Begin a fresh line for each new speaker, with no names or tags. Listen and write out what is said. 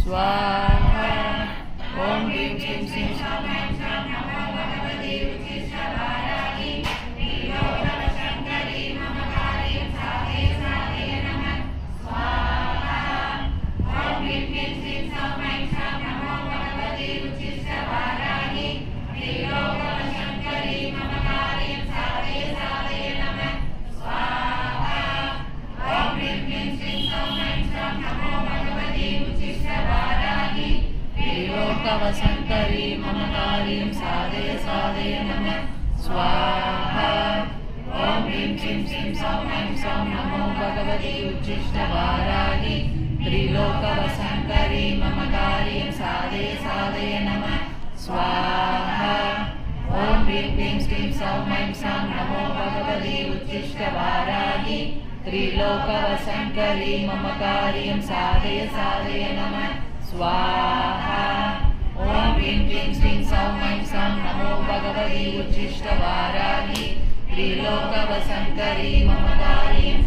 स्वाहा। ओम ह्रीं श्रीं श्रीं शां नमो भगवती उच्छिष्टवाराही त्रिलोकशङ्करी मम कार्यं साधये साधये नमः स्वाहा। ओम ह्रीं क्लीं श्रीं शां नमो भगवती उच्छिष्टवाराही त्रिलोकशङ्करी मम कार्यं साधये साधये नमः स्वाहा। ओम ह्रीं क्लीं श्रीं शां नमो भगवती उच्छिष्टवाराही त्रिलोकशङ्करी मम कार्यं साधये साधये नमः स्वाहा। ओम ह्रीं क्लीं श्रीं शां नमो भगवती उच्छिष्टवाराही त्रिलोकशङ्करी मम कार्यं साधये साधये नमः स्वाहा। ओम ह्रीं क्लीं श्रीं शां नमो भगवती उच्छिष्टवाराही त्रिलोकशङ्करी मम कार्यं साधये साधये नमः स्वाहा। ओम ह्रीं क्लीं श्रीं शां नमो भगवती उच्छिष्टवाराही त्रिलोकशङ्करी मम कार्यं